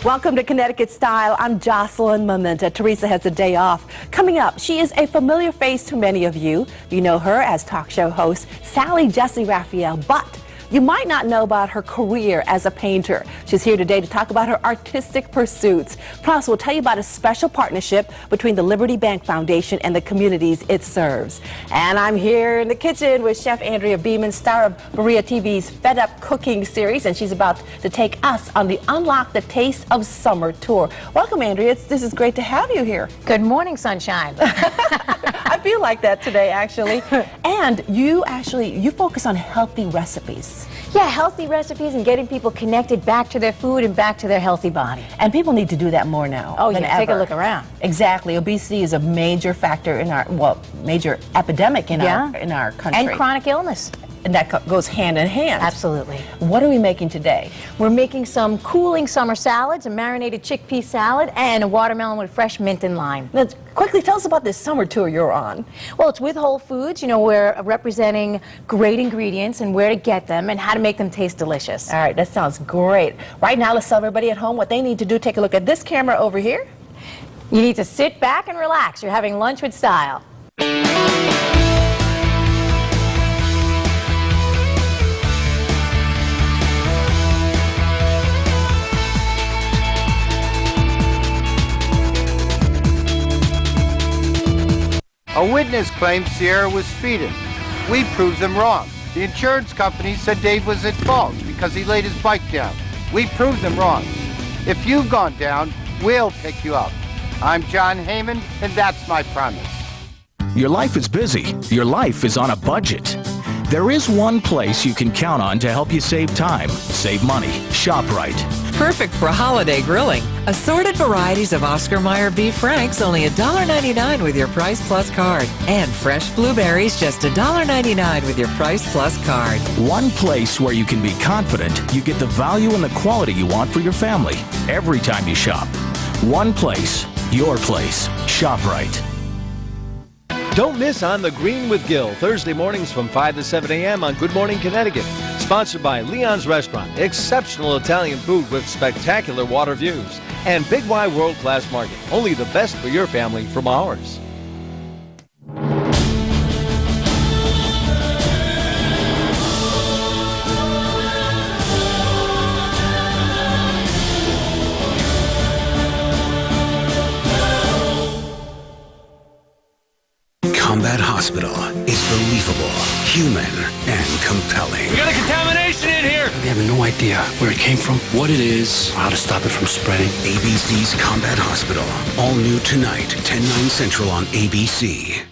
Welcome to Connecticut Style. I'm Jocelyn Mementa. Teresa has a day off. Coming up, she is a familiar face to many of you. You know her as talk show host Sally Jessy Raphael, but you might not know about her career as a painter. She's here today to talk about her artistic pursuits. Plus, we'll tell you about a special partnership between the Liberty Bank Foundation and the communities it serves. And I'm here in the kitchen with Chef Andrea Beeman, star of Maria TV's Fed Up Cooking series, and she's about to take us on the Unlock the Taste of Summer tour. Welcome, Andrea. This is great to have you here. Good morning, sunshine. I feel like that today, actually. And you focus on healthy recipes. Yeah, healthy recipes and getting people connected back to their food and back to their healthy body. And people need to do that more now. Oh, yeah, ever. Take a look around. Exactly. Obesity is a major factor in our, major epidemic in our country. And chronic illness. And that goes hand in hand. Absolutely. What are we making today? We're making some cooling summer salads, a marinated chickpea salad, and a watermelon with fresh mint and lime. Now, quickly tell us about this summer tour you're on. Well, it's with Whole Foods. You know, we're representing great ingredients and where to get them and how to make them taste delicious. All right, that sounds great. Right now, let's tell everybody at home what they need to do. Take a look at this camera over here. You need to sit back and relax. You're having lunch with style. A witness claims Sierra was speeding. We proved them wrong. The insurance company said Dave was at fault because he laid his bike down. We proved them wrong. If you've gone down, we'll pick you up. I'm John Heyman, and that's my promise. Your life is busy. Your life is on a budget. There is one place you can count on to help you save time, save money, shop right. Perfect for holiday grilling. Assorted varieties of Oscar Mayer beef franks, only $1.99 with your Price Plus card. And fresh blueberries, just $1.99 with your Price Plus card. One place where you can be confident you get the value and the quality you want for your family every time you shop. One place, your place. Shop right. Don't miss On the Green with Gil, Thursday mornings from 5 to 7 a.m. on Good Morning Connecticut. Sponsored by Leon's Restaurant, exceptional Italian food with spectacular water views. And Big Y World Class Market, only the best for your family from ours. Combat Hospital is believable, human, and compelling. We got a contamination in here! We have no idea where it came from, what it is, or how to stop it from spreading. ABC's Combat Hospital. All new tonight, 10/9 Central on ABC.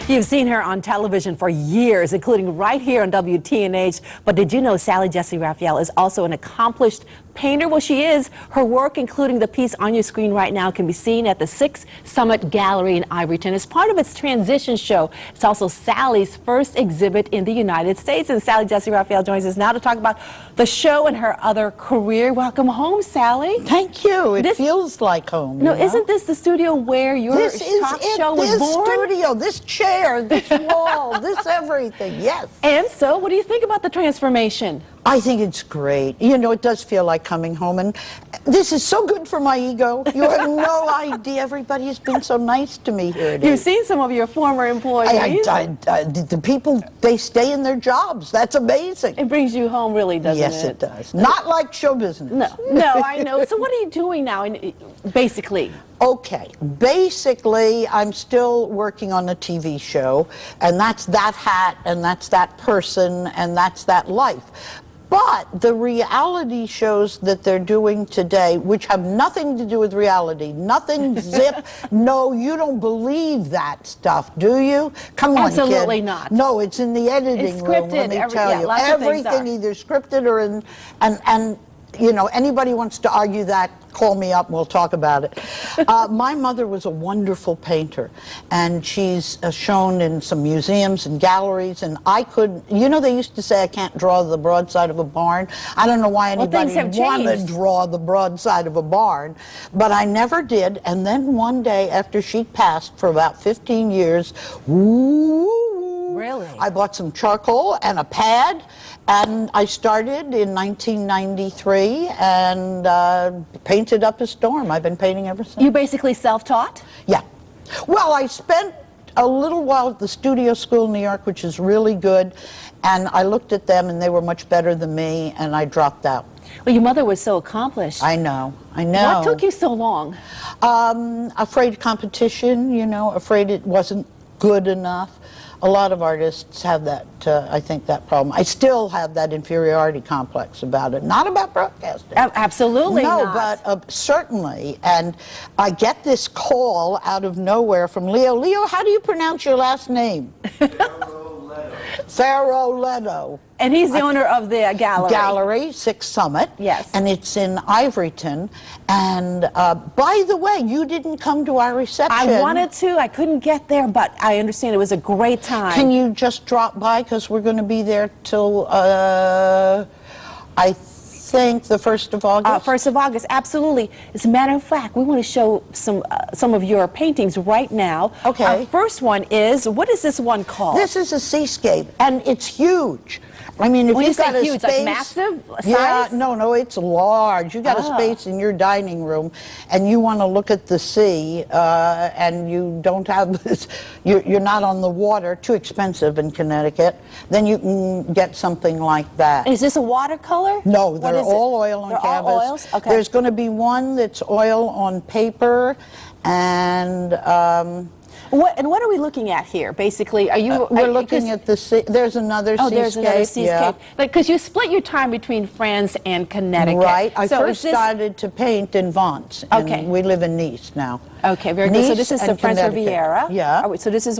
You've seen her on television for years, including right here on WTNH. But did you know Sally Jessy Raphael is also an accomplished painter? Well, she is. Her work, including the piece on your screen right now, can be seen at the 6th Summit Gallery in Ivoryton. As part of its transition show, it's also Sally's first exhibit in the United States. And Sally Jessy Raphael joins us now to talk about the show and her other career. Welcome home, Sally. Thank you. It feels like home. No, isn't this the studio where your talk show was born? This studio, this chair, this wall, this everything, yes. And so, what do you think about the transformation? I think it's great. You know, it does feel like coming home, and this is so good for my ego. You have no idea. Everybody has been so nice to me here. You've seen some of your former employees. The people, they stay in their jobs. That's amazing. It brings you home, really, doesn't it? Yes, it does. Not like show business. No, I know. So what are you doing now, basically? Okay, basically, I'm still working on a TV show, and that's that hat, and that's that person, and that's that life. But the reality shows that they're doing today, which have nothing to do with reality, nothing zip, no, you don't believe that stuff, do you? Come on, Absolutely kid. not. No, it's in the editing room, let me tell you. Everything either scripted or in, and you know, anybody wants to argue that, call me up and we'll talk about it. My mother was a wonderful painter, and she's shown in some museums and galleries, and I could, you know, they used to say I can't draw the broadside of a barn. I don't know why anybody wanted to draw the broadside of a barn, but I never did. And then one day after she passed for about 15 years, Really? I bought some charcoal and a pad, and I started in 1993 and painted up a storm. I've been painting ever since. You basically self-taught? Yeah. Well, I spent a little while at the studio school in New York, which is really good, and I looked at them and they were much better than me, and I dropped out. Well, your mother was so accomplished. I know. What took you so long? Afraid of competition, you know, afraid it wasn't good enough. A lot of artists have that, I think, that problem. I still have that inferiority complex about it. Not about broadcasting. Absolutely no, not. but certainly. And I get this call out of nowhere from Leo. Leo, how do you pronounce your last name? Faroletto. And he's the owner of the gallery. Gallery, Sixth Summit. Yes. And it's in Ivoryton. And by the way, you didn't come to our reception. I wanted to. I couldn't get there, but I understand it was a great time. Can you just drop by? Because we're going to be there till, I think, the 1st of August. 1st of August, absolutely. As a matter of fact, we want to show some of your paintings right now. Okay. Our first one is, what is this one called? This is a seascape, and it's huge. I mean, if when you've got a huge, space, like massive size? Yeah, no, it's large. You got a space in your dining room, and you want to look at the sea, and you don't have this. You're not on the water. Too expensive in Connecticut. Then you can get something like that. Is this a watercolor? No, they're all oil on canvas. All oils? Okay. There's going to be one that's oil on paper, and. What are we looking at here? Basically, are you? We're looking at the sea. There's another seascape. There's another seascape. Yeah. Because you split your time between France and Connecticut. Right. I first started to paint in Vence. Okay. And we live in Nice now. Okay, very good. So this is the French Riviera. Yeah. Oh, so this is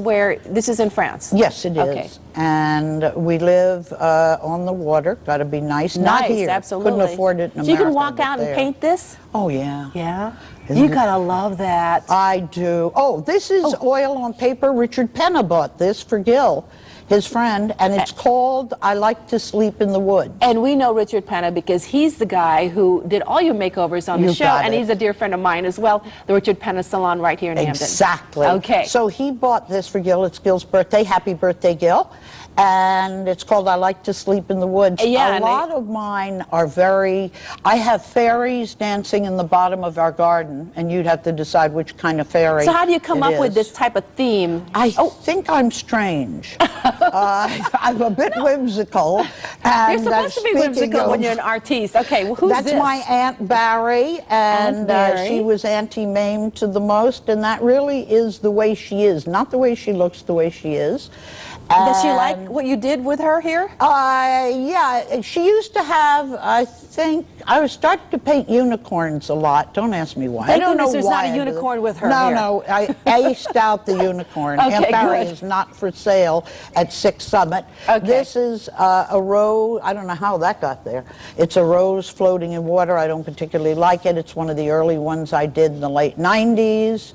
in France. Yes, it is. Okay. And we live on the water. Got to be nice. Not here. Absolutely. Couldn't afford it in America. So you can walk out and paint this? Oh yeah. Yeah. You gotta love that. I do. Oh, this is oil on paper. Richard Penna bought this for Gil, his friend, and it's called I Like to Sleep in the Woods. And we know Richard Penna because he's the guy who did all your makeovers on the show, and he's a dear friend of mine as well, the Richard Penna Salon right here in Hampton. Exactly. Okay. So he bought this for Gil. It's Gil's birthday. Happy birthday, Gil. And it's called I Like to Sleep in the Woods. Yeah, a lot of mine are I have fairies dancing in the bottom of our garden, and you'd have to decide which kind of fairy. So how do you come up with this type of theme? I think I'm strange. I'm a bit whimsical. And you're supposed to be whimsical when you're an artiste. Okay, well, who's That's this? my Aunt Barry, and she was Auntie Mame to the most, and that really is the way she is. Not the way she looks, the way she is. Does she like what you did with her here? Yeah, she used to have, I think, I was starting to paint unicorns a lot. Don't ask me why. I don't know why. There's not a unicorn with her here. No, I aced out the unicorn. Okay, Aunt Barry good. is not for sale at Sixth Summit. Okay. This is a rose. I don't know how that got there. It's a rose floating in water. I don't particularly like it. It's one of the early ones I did in the late 90s.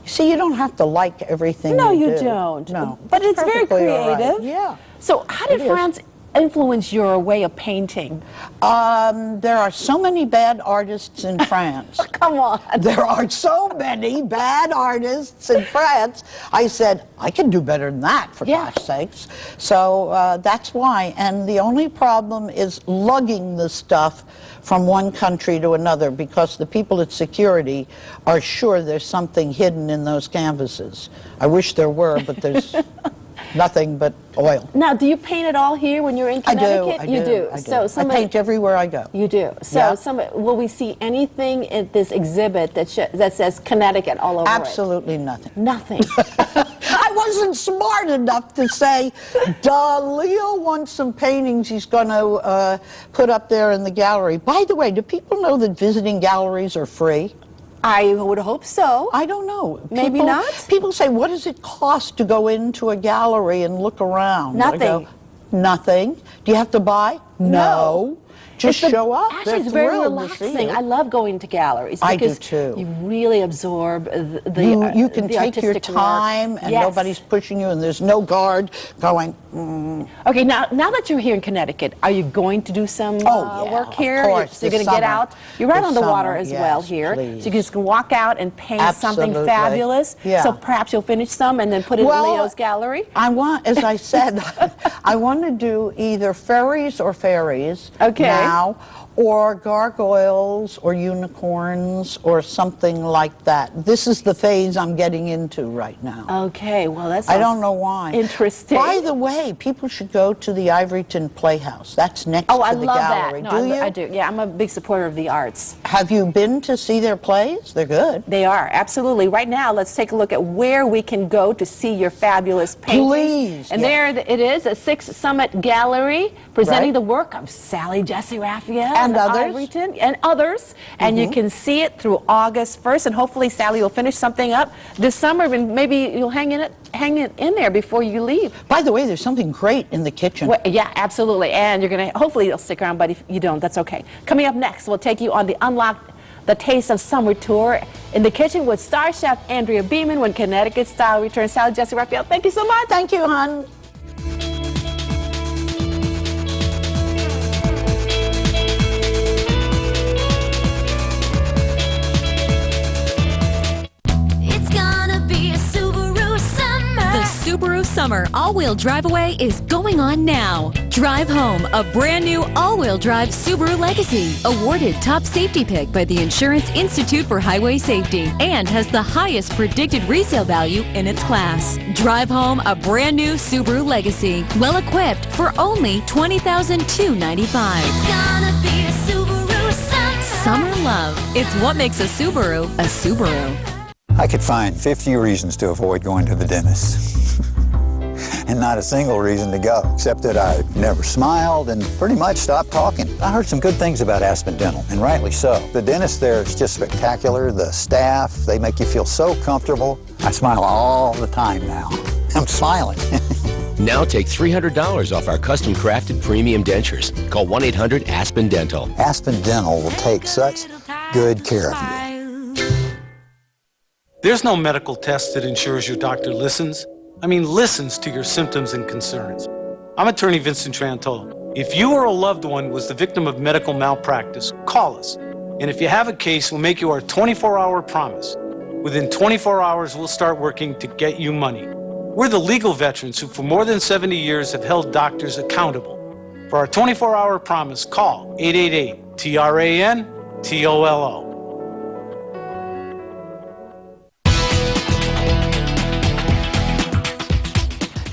See, you don't have to like everything No, you you do. don't. No. But it's very creative. Right. Yeah. So how did France influence your way of painting? There are so many bad artists in France. Come on. There are so many bad artists in France. I said, I can do better than that, for gosh sakes. So that's why. And the only problem is lugging the stuff from one country to another, because the people at security are sure there's something hidden in those canvases. I wish there were, but there's nothing but oil. Now, do you paint it all here when you're in Connecticut? I do. You do. I So I paint everywhere I go. You do. So will we see anything at this exhibit that says Connecticut all over Absolutely nothing. Nothing. I wasn't smart enough to say, duh, Leo wants some paintings he's going to put up there in the gallery. By the way, do people know that visiting galleries are free? I would hope so. I don't know. Maybe not? People say, what does it cost to go into a gallery and look around? Nothing. I go, nothing. Do you have to buy? No. just show up. Actually, it's very relaxing. I love going to galleries because I do too. You really absorb the you can take your time and nobody's pushing you and there's no guard going. Okay, now that you're here in Connecticut, are you going to do some work here? Of course, so you're going to get out. You're right on the water as well here. Please. So you can just walk out and paint something fabulous. Yeah. So perhaps you'll finish some and then put it in Leo's gallery. I want, as I said, I want to do either fairies or fairies now, or gargoyles or unicorns or something like that. This is the phase I'm getting into right now. Okay, well that's I don't know why. Interesting. By the way, people should go to the Ivoryton Playhouse. That's next to the gallery. That. No, do you? I do. Yeah, I'm a big supporter of the arts. Have you been to see their plays? They're good. They are, absolutely. Right now, let's take a look at where we can go to see your fabulous paintings. Please. And there it is, a 6th Summit Gallery, presenting the work of Sally Jesse Raphael. And others. Ivoryton, and others. And you can see it through August 1st, and hopefully Sally will finish something up this summer, and maybe you'll hang it in there before you leave. By the way, there's something great in the kitchen. Well, yeah, absolutely. And you're going to, hopefully you'll stick around, but if you don't, that's okay. Coming up next, we'll take you on the Unlock the Taste of Summer tour in the kitchen with star chef Andrea Beeman when Connecticut Style returns. Sally Jesse Raphael, thank you so much. Thank you, hon. Subaru Summer All-Wheel Drive Away is going on now. Drive home a brand new all-wheel drive Subaru Legacy, awarded top safety pick by the Insurance Institute for Highway Safety, and has the highest predicted resale value in its class. Drive home a brand new Subaru Legacy, well equipped for only $20,295. It's gonna be a Subaru Summer. Summer love. It's what makes a Subaru a Subaru. I could find 50 reasons to avoid going to the dentist. And not a single reason to go, except that I never smiled and pretty much stopped talking. I heard some good things about Aspen Dental, and rightly so. The dentist there is just spectacular. The staff, they make you feel so comfortable. I smile all the time now. I'm smiling. Now take $300 off our custom-crafted premium dentures. Call 1-800-ASPEN Dental. Aspen Dental will take such good care of you. There's no medical test that ensures your doctor listens. Listens to your symptoms and concerns. I'm attorney Vincent Trantol. If you or a loved one was the victim of medical malpractice, call us. And if you have a case, we'll make you our 24-hour promise. Within 24 hours, we'll start working to get you money. We're the legal veterans who for more than 70 years have held doctors accountable. For our 24-hour promise, call 888-TRAN-TOLO.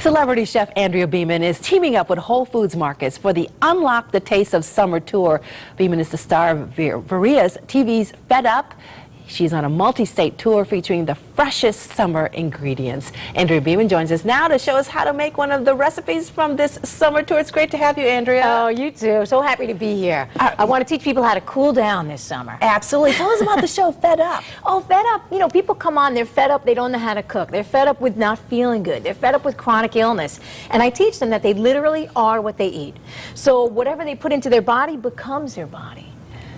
Celebrity chef Andrea Beeman is teaming up with Whole Foods Markets for the Unlock the Taste of Summer tour. Beeman is the star of Varia's TV's Fed Up. She's on a multi-state tour featuring the freshest summer ingredients. Andrea Beeman joins us now to show us how to make one of the recipes from this summer tour. It's great to have you, Andrea. Oh, you too. So happy to be here. I want to teach people how to cool down this summer. Absolutely. Tell us about the show, Fed Up. Oh, Fed Up. You know, people come on, they're fed up, they don't know how to cook. They're fed up with not feeling good. They're fed up with chronic illness. And I teach them that they literally are what they eat. So whatever they put into their body becomes their body.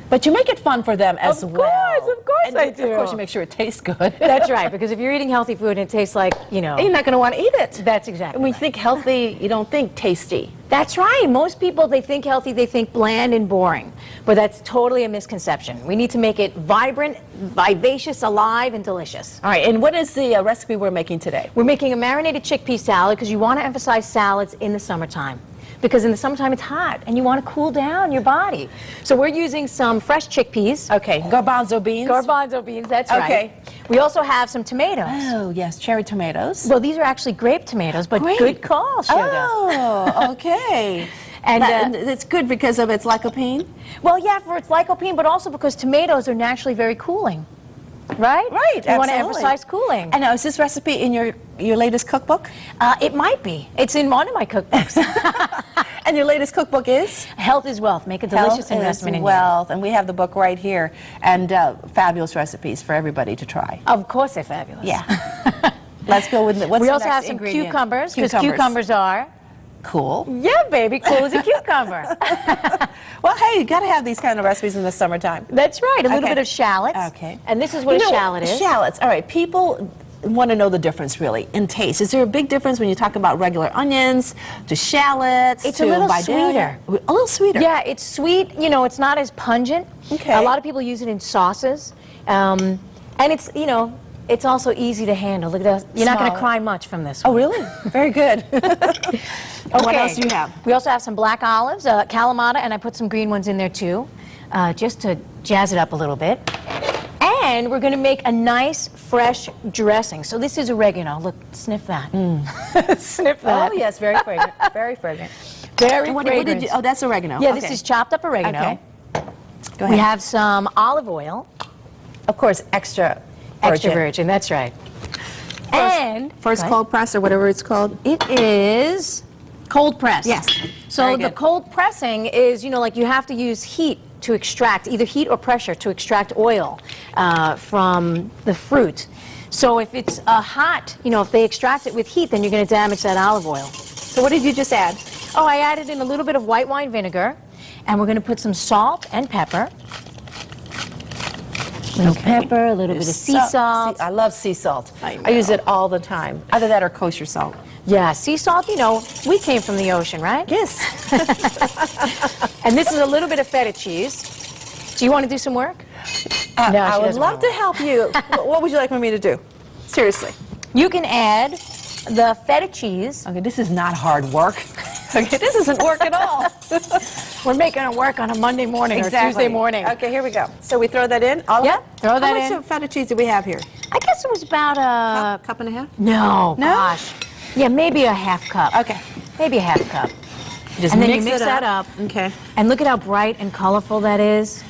But you make it fun for them as well. Of course I do. Of course you make sure it tastes good. That's right, because if you're eating healthy food and it tastes like, you're not going to want to eat it. That's exactly When you think healthy, you don't think tasty. That's right. Most people, they think healthy, they think bland and boring. But that's totally a misconception. We need to make it vibrant, vivacious, alive, and delicious. All right, and what is the recipe we're making today? We're making a marinated chickpea salad because you want to emphasize salads in the summertime. Because in the summertime it's hot and you want to cool down your body. So we're using some fresh chickpeas. Okay, garbanzo beans. Garbanzo beans, that's right. Okay. We also have some tomatoes. Oh, yes, cherry tomatoes. Well, these are actually grape tomatoes, but good call, Sugar. Oh, okay. And it's good because of its lycopene? Well, yeah, for its lycopene, but also because tomatoes are naturally very cooling. Right? Right, You want to emphasize cooling. And now, is this recipe in your latest cookbook? It might be. It's in one of my cookbooks. And your latest cookbook is? Health is Wealth. Make a delicious investment in wealth. And we have the book right here. And fabulous recipes for everybody to try. Of course they're fabulous. Yeah. Let's go with what's we the also next have some ingredient? cucumbers, because cucumbers are Cool. Yeah, baby, cool as a cucumber. Well, hey, you got to have these kind of recipes in the summertime. That's right. A little bit of shallots. Okay. And this is what a shallot is. Shallots. All right. People want to know the difference, really, in taste. Is there a big difference when you talk about regular onions to shallots? It's to a little vidalia? sweeter. A little sweeter. Yeah, it's sweet. You know, it's not as pungent. Okay. A lot of people use it in sauces. And it's, you know, it's also easy to handle. Look at that. You're not going to cry much from this one. Oh, really? Very good. Okay. What else do you have? We also have some black olives, Kalamata, and I put some green ones in there too, just to jazz it up a little bit. And we're going to make a nice, fresh dressing. So this is oregano. Look, sniff that. Sniff that. Oh, yes, very fragrant. Very fragrant. Very What fragrant. did you, oh, that's oregano. Yeah, Okay. this is chopped up oregano. Okay. Go ahead. We have some olive oil. Of course, extra virgin, that's right. First cold press or whatever it's called. It is cold press. Yes. So Very the good. cold pressing is, you know, like you have to use heat to extract, either heat or pressure to extract oil from the fruit. So if it's hot, you know, if they extract it with heat, then you're going to damage that olive oil. So what did you just add? Oh, I added in a little bit of white wine vinegar, and we're going to put some salt and pepper. A little pepper, a little bit of sea salt. I love sea salt. I use it all the time. Either that or kosher salt. Yeah, sea salt, you know, we came from the ocean, right? Yes. And this is a little bit of feta cheese. Do you want to do some work? No, I she would doesn't love wanna to help you. What would you like for me to do? Seriously. You can add the feta cheese. Okay, this is not hard work. Okay, this isn't work at all. We're making it work on a Monday morning or Tuesday morning. Okay, here we go. So we throw that in? All of it? Throw that in. How much feta cheese do we have here? I guess it was about a... Cup and a half? No, No? gosh. Yeah, maybe a half cup. Okay. Maybe a half cup. Just and then mix you mix it that up. Okay. And look at how bright and colorful that is.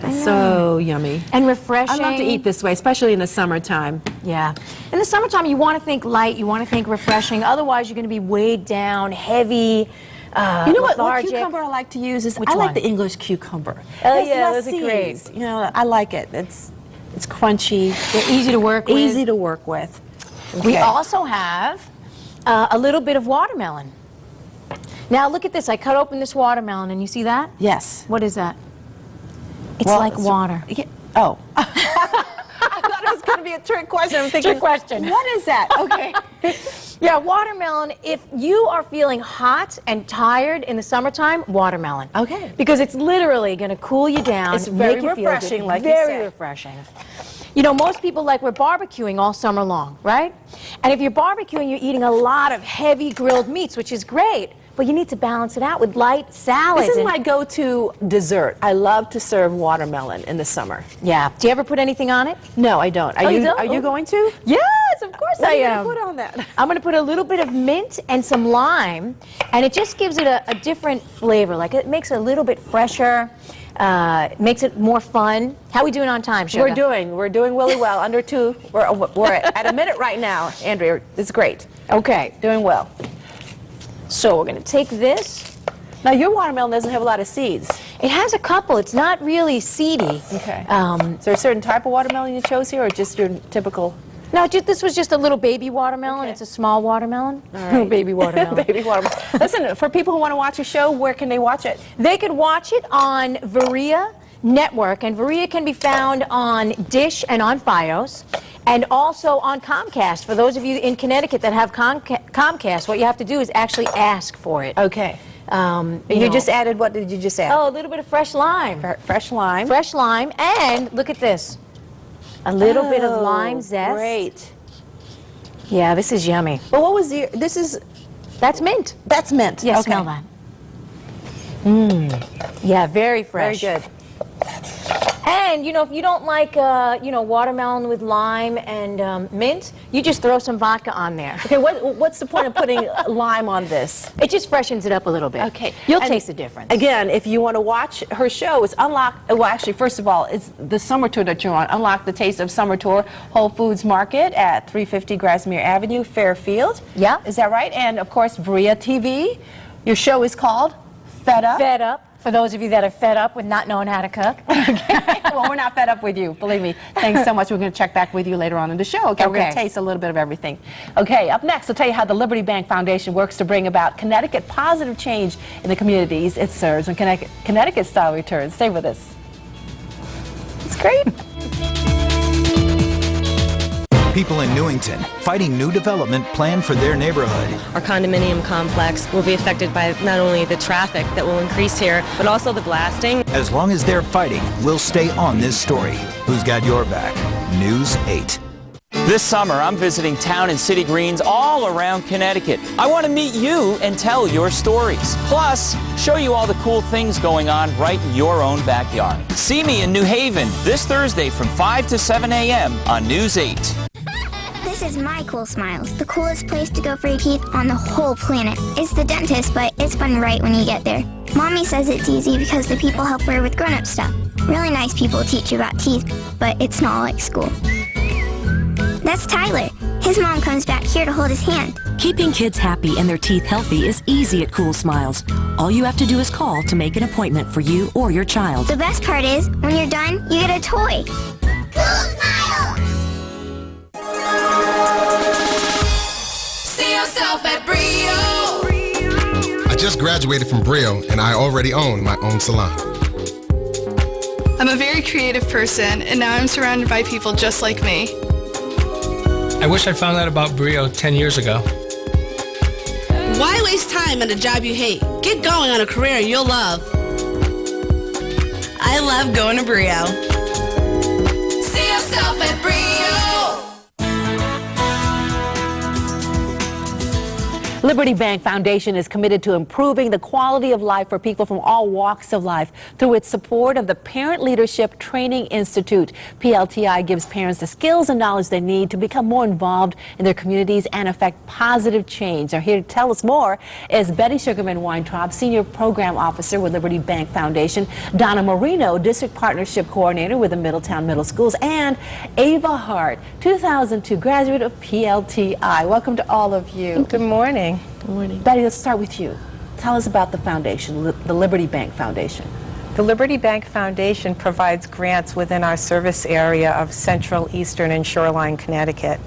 It's so yummy. And refreshing. I love to eat this way, especially in the summertime. Yeah. In the summertime, you want to think light, you want to think refreshing. Otherwise, you're going to be weighed down, heavy, you know what lethargic. cucumber I like to use is Which I like one? the English cucumber. Oh, It's yeah, less those are great. seeds. You know, I like it. It's crunchy. They're easy to work with. Easy to work with. We Okay. also have a little bit of watermelon. Now, look at this. I cut open this watermelon, and you see that? Yes. What is that? It's Well, like water. Yeah. Oh. I thought it was going to be a trick question. I'm thinking, Trick question. what is that? Okay. Yeah, watermelon, if you are feeling hot and tired in the summertime, watermelon. Okay. Because it's literally going to cool you down. It's very make you feel refreshing, good. like you Very said. refreshing. You know, most people, like, we're barbecuing all summer long, right? And if you're barbecuing, you're eating a lot of heavy grilled meats, which is great. But you need to balance it out with light salads. This is and- my go-to dessert. I love to serve watermelon in the summer. Yeah. Do you ever put anything on it? No, I don't. Are you you? don't? Are you going to? Yes, of course What I are you am. gonna put on that? I'm going to put a little bit of mint and some lime, and it just gives it a different flavor. Like, it makes it a little bit fresher, makes it more fun. How are we doing on time, Sugar? We're doing really well. Under 2. We're at a minute right now, Andrea. It's great. Okay. Doing well. So we're going to take this. Now, your watermelon doesn't have a lot of seeds. It has a couple. It's not really seedy. Okay. Is there a certain type of watermelon you chose here, or just your typical? No, this was just a little baby watermelon. Okay. It's a small watermelon. Right. Baby watermelon. Baby watermelon. Listen, for people who want to watch a show, where can they watch it? They could watch it on Varia Network, and Varia can be found on Dish and on Fios, and also on Comcast. For those of you in Connecticut that have Comcast, what you have to do is actually ask for it. Okay. You You just added, what did you just add? Oh, a little bit of fresh lime. Fresh lime. Fresh lime, and look at this. A little bit of lime zest. Great. Yeah, this is yummy. But what was That's mint. That's mint. Yeah, Okay. smell that. Yeah, very fresh. Very good. And, you know, if you don't like, watermelon with lime and mint, you just throw some vodka on there. Okay, what's the point of putting lime on this? It just freshens it up a little bit. Okay. You'll And taste the difference. Again, if you want to watch her show, it's well, actually, first of all, it's the summer tour that you're on. Unlock the Taste of Summer Tour, Whole Foods Market at 350 Grasmere Avenue, Fairfield. Yeah. Is that right? And, of course, Varia TV. Your show is called Fed Up. Fed Up. For those of you that are fed up with not knowing how to cook. Okay. Well, we're not fed up with you, believe me. Thanks so much. We're going to check back with you later on in the show. Okay, we're going to taste a little bit of everything. Okay, up next, I'll tell you how the Liberty Bank Foundation works to bring about Connecticut positive change in the communities it serves when Connecticut style returns. Stay with us. It's great. People in Newington fighting new development planned for their neighborhood. Our condominium complex will be affected by not only the traffic that will increase here, but also the blasting. As long as they're fighting, we'll stay on this story. Who's got your back? News 8. This summer, I'm visiting town and city greens all around Connecticut. I want to meet you and tell your stories. Plus, show you all the cool things going on right in your own backyard. See me in New Haven this Thursday from 5 to 7 a.m. on News 8. This is My Cool Smiles, the coolest place to go for your teeth on the whole planet. It's the dentist, but it's fun right when you get there. Mommy says it's easy because the people help her with grown-up stuff. Really nice people teach you about teeth, but it's not like school. That's Tyler. His mom comes back here to hold his hand. Keeping kids happy and their teeth healthy is easy at Cool Smiles. All you have to do is call to make an appointment for you or your child. The best part is, when you're done, you get a toy. Cool Smiles! See yourself at Brio. I just graduated from Brio and I already own my own salon. I'm a very creative person and now I'm surrounded by people just like me. I wish I found out about Brio 10 years ago. Why waste time at a job you hate? Get going on a career you'll love. I love going to Brio. See yourself at Brio. Liberty Bank Foundation is committed to improving the quality of life for people from all walks of life through its support of the Parent Leadership Training Institute. PLTI gives parents the skills and knowledge they need to become more involved in their communities and affect positive change. Now, here to tell us more is Betty Sugarman-Weintraub, Senior Program Officer with Liberty Bank Foundation, Donna Marino, District Partnership Coordinator with the Middletown Middle Schools, and Ava Hart, 2002 graduate of PLTI. Welcome to all of you. Good morning. Good morning. Betty, let's start with you. Tell us about the foundation, the Liberty Bank Foundation. The Liberty Bank Foundation provides grants within our service area of Central, Eastern, and Shoreline Connecticut.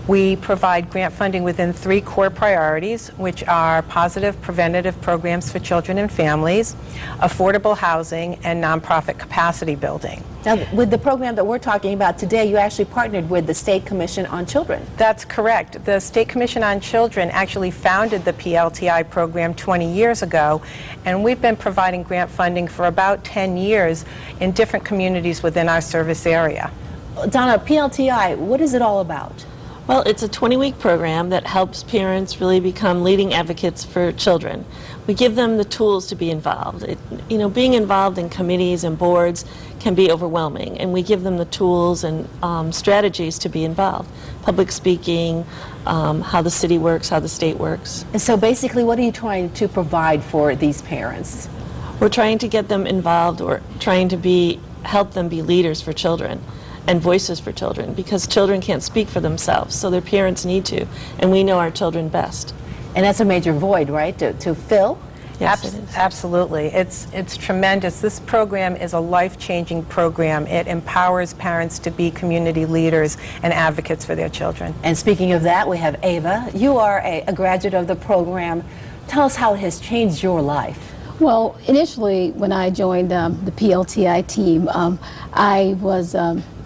We provide grant funding within 3 core priorities, which are positive preventative programs for children and families, affordable housing, and nonprofit capacity building. Now, with the program that we're talking about today, you actually partnered with the State Commission on Children. That's correct. The State Commission on Children actually founded the PLTI program 20 years ago, and we've been providing grant funding for about 10 years in different communities within our service area. Donna, PLTI, what is it all about? Well, it's a 20-week program that helps parents really become leading advocates for children. We give them the tools to be involved. Being involved in committees and boards can be overwhelming, and we give them the tools and strategies to be involved. Public speaking, how the city works, how the state works. And so basically, what are you trying to provide for these parents? We're trying to get them involved, or trying to help them be leaders for children and voices for children, because children can't speak for themselves, so their parents need to, and we know our children best. And that's a major void, right, to fill? Yes, it is. Absolutely. It's tremendous. This program is a life-changing program. It empowers parents to be community leaders and advocates for their children. And speaking of that, we have Ava. You are a graduate of the program. Tell us how it has changed your life. Well, initially, when I joined the PLTI team, I was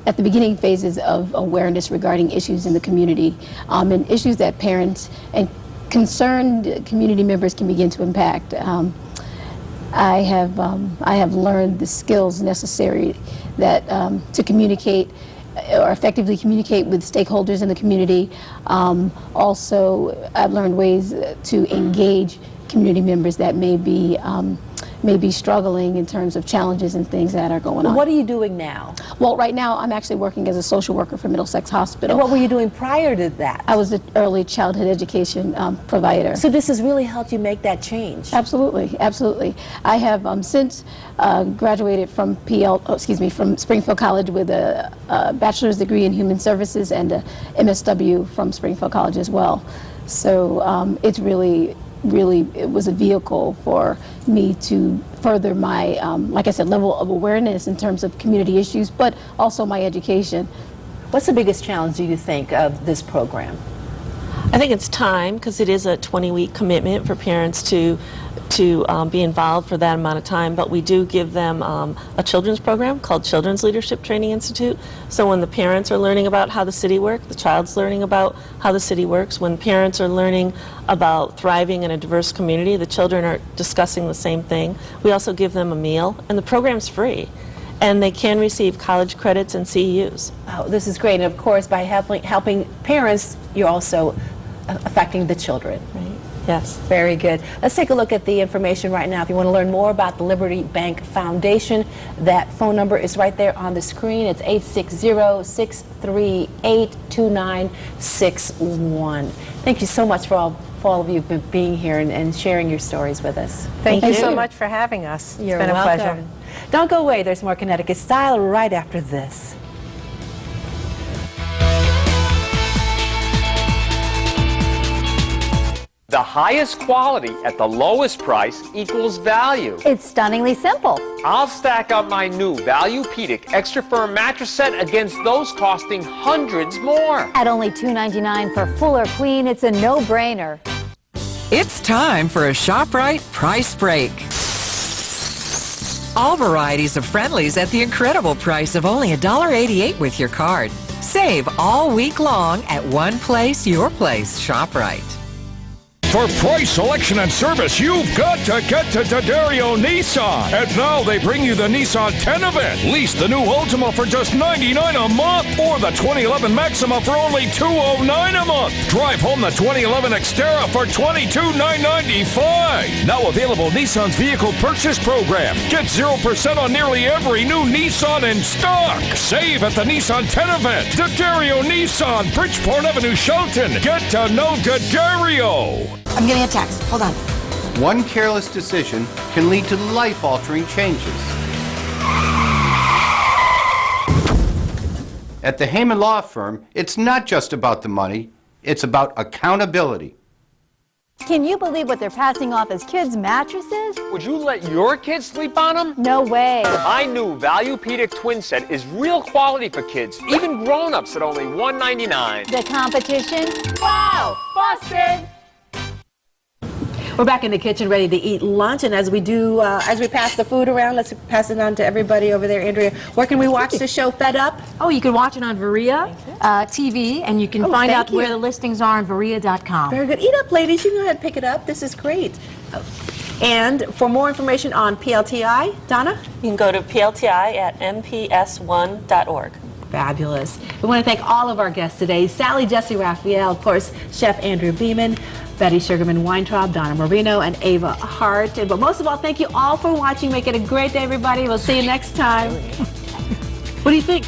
at the beginning phases of awareness regarding issues in the community and issues that parents and concerned community members can begin to impact. I have learned the skills necessary that to communicate or effectively communicate with stakeholders in the community. Also, I've learned ways to engage community members that may be struggling in terms of challenges and things that are going on. What are you doing now? Well, right now I'm actually working as a social worker for Middlesex Hospital. And what were you doing prior to that? I was an early childhood education provider. So this has really helped you make that change? Absolutely, absolutely. I have since graduated from from Springfield College with a bachelor's degree in human services and a MSW from Springfield College as well. So it's really really, it was a vehicle for me to further my, like I said, level of awareness in terms of community issues, but also my education. What's the biggest challenge, do you think, of this program? I think it's time, because it is a 20-week commitment for parents to be involved for that amount of time, but we do give them a children's program called Children's Leadership Training Institute. So when the parents are learning about how the city works, the child's learning about how the city works. When parents are learning about thriving in a diverse community, the children are discussing the same thing. We also give them a meal, and the program's free. And they can receive college credits and CEUs. Oh, this is great. And of course, by helping parents, you're also affecting the children. Right. Yes. Very good. Let's take a look at the information right now. If you want to learn more about the Liberty Bank Foundation, that phone number is right there on the screen. It's 860-638-2961. Thank you so much for all of you being here and sharing your stories with us. Thank you so much for having us. You're it's been welcome. a pleasure. Don't go away. There's more Connecticut Style right after this. The highest quality at the lowest price equals value. It's stunningly simple. I'll stack up my new Valuepedic Extra Firm mattress set against those costing hundreds more. At only $2.99 for full or queen, it's a no-brainer. It's time for a ShopRite price break. All varieties of Friendlies at the incredible price of only $1.88 with your card. Save all week long at one place, your place, ShopRite. For price, selection, and service, you've got to get to D'Addario Nissan. And now they bring you the Nissan 10 event. Lease the new Ultima for just $99 a month, or the 2011 Maxima for only $209 a month. Drive home the 2011 Xterra for $22,995. Now available Nissan's Vehicle Purchase Program. Get 0% on nearly every new Nissan in stock. Save at the Nissan 10 event. D'Addario Nissan, Bridgeport Avenue, Shelton. Get to know D'Addario. I'm getting a text. Hold on. One careless decision can lead to life-altering changes. At the Heyman Law Firm, it's not just about the money, it's about accountability. Can you believe what they're passing off as kids' mattresses? Would you let your kids sleep on them? No way. My new Valuepedic Twin Set is real quality for kids, even grown-ups at only $199. The competition? Wow! Busted! We're back in the kitchen ready to eat lunch, and as we pass the food around, let's pass it on to everybody over there. Andrea, where can we watch the show Fed Up? Oh, you can watch it on Varia TV, and you can find out where the listings are on varia.com. Very good. Eat up, ladies. You know how to pick it up. This is great. And for more information on PLTI, Donna? You can go to PLTI at mps1.org. Fabulous. We want to thank all of our guests today. Sally Jesse Raphael, of course, Chef Andrew Beeman, Betty Sugarman Weintraub, Donna Marino, and Ava Hart. But most of all, thank you all for watching. Make it a great day, everybody. We'll see you next time. What do you think?